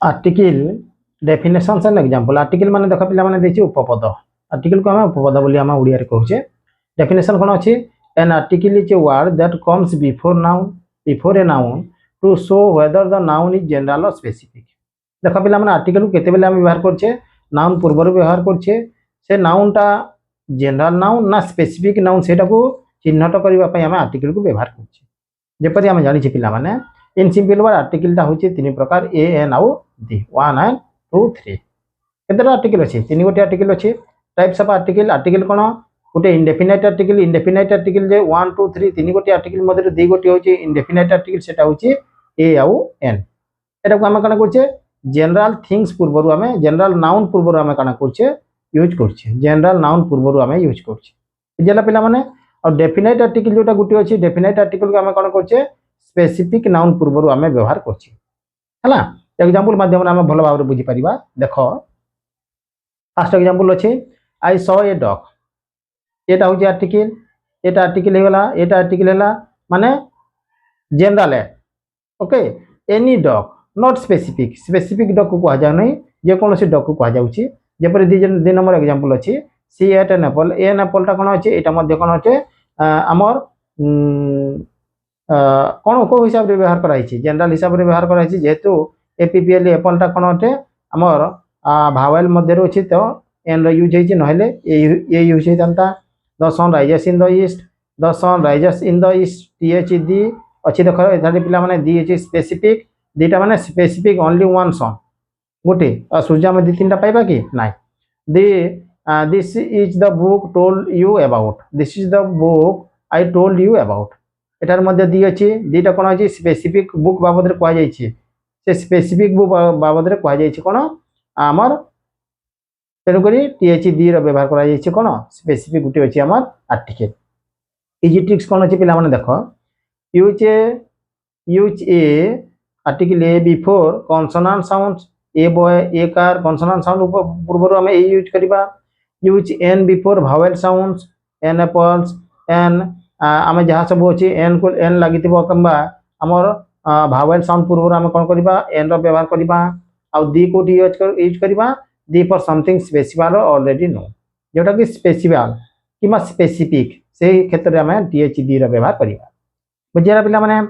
article definition and example article माने देख पिला माने देछि उपपद आर्टिकल को हम उपपद बोली हम उड़िया रे कहूचे डेफिनेशन कोन अछि an article is a word that comes before a noun to show whether the noun is general और स्पेसिफिक देख पिला माने आर्टिकल को केते बेले हम व्यवहार करछे नाउन पूर्वर व्यवहार करछे से नाउन टा जनरल नाउन ना स्पेसिफिक नाउन सेटा को चिन्हट करबा पय हम आर्टिकल को व्यवहार करछे जेपरि हम जानि छि पिला माने इन सिंपल वर्ड आर्टिकल टा होछि तीन प्रकार ए एन आउ डी 1 एंड 2 3 केतरा आर्टिकल अछि तीन गोटे आर्टिकल अछि टाइप्स ऑफ आर्टिकल कोन गोटे इंडेफिनाइट आर्टिकल जे 1 2 3 तीन गोटे आर्टिकल मध्ये दी गोटे होछि इंडेफिनाइट आर्टिकल सेटा होछि ए आउ एन एटा को हम कना करछे जनरल थिंग्स पूर्वरु हमें जनरल नाउन पूर्वरु हमें कना करछे यूज करछे जनरल नाउन पूर्वरु हमें यूज करछे जेला पिला माने और डेफिनाइट आर्टिकल जोटा गुटी अछि डेफिनाइट आर्टिकल को हमें कना करछे स्पेसिफिक नाउन पूर्वरु हमें व्यवहार करछे हला एग्जांपल माध्यम रे हमें भलो भाव रे बुझी परिबा देखो फर्स्ट एग्जांपल अछि आई सॉ ए डॉग एटा होछि आर्टिकल एटा आर्टिकल हेला एटा आर्टिकल हेला माने जनरल है okay any dog not specific dog को कहा जा नै जे कोनोसी डॉग को कहा जाउछि जेपर दी नंबर एग्जांपल अछि सी एट एन एप्पल टा कोन अछि एटा मध्ये कोन अछि हमर कोन को हिसाब रे व्यवहार कराई छी जनरल हिसाब रे व्यवहार कराई छी जेहेतु एपीपीएल एप्पल टा कोन अछि हमर भावेल मध्ये अछि तो एन रे यूज होई छी नहले ए यूज होई जानता the sun rises in the east टीएच दी अछि देखो एथाडी पिला माने दी अछि स्पेसिफिक दीटा माने स्पेसिफिक ओनली वन सन गोटे सूर्य में दी तीनटा पाइबा कि नाइ दी this is the book told you about this is the book I told you about एटार मध्ये दी अछि दीटा कोन अछि स्पेसिफिक बुक बाबद रे कहै जाय छी से स्पेसिफिक बुक बाबद रे कहै जाय छी कोन हमर तेनु करी टीएच डी रो व्यवहार करा जाय छी कोन स्पेसिफिक गुटी अछि हमर आर्टिकल इजी ट्रिक्स कोन अछि पिला माने देखो use a article a before consonant sounds a boy a car consonant sound पूर्व हम ए यूज करबा use an before vowel sounds an apples an आमे जहा सब होची एन को एन लागितिबो कंबा हमर भावेल साउंड पूर्व हम कोन करबा एन रो व्यवहार करबा आ दी को यूज करबा दी फॉर समथिंग स्पेसिफिक ऑलरेडी नो जोटा कि स्पेसिफिक किमा स्पेसिफिक से क्षेत्र रे हम टीएच डी रो व्यवहार करबा बुझिया पिला माने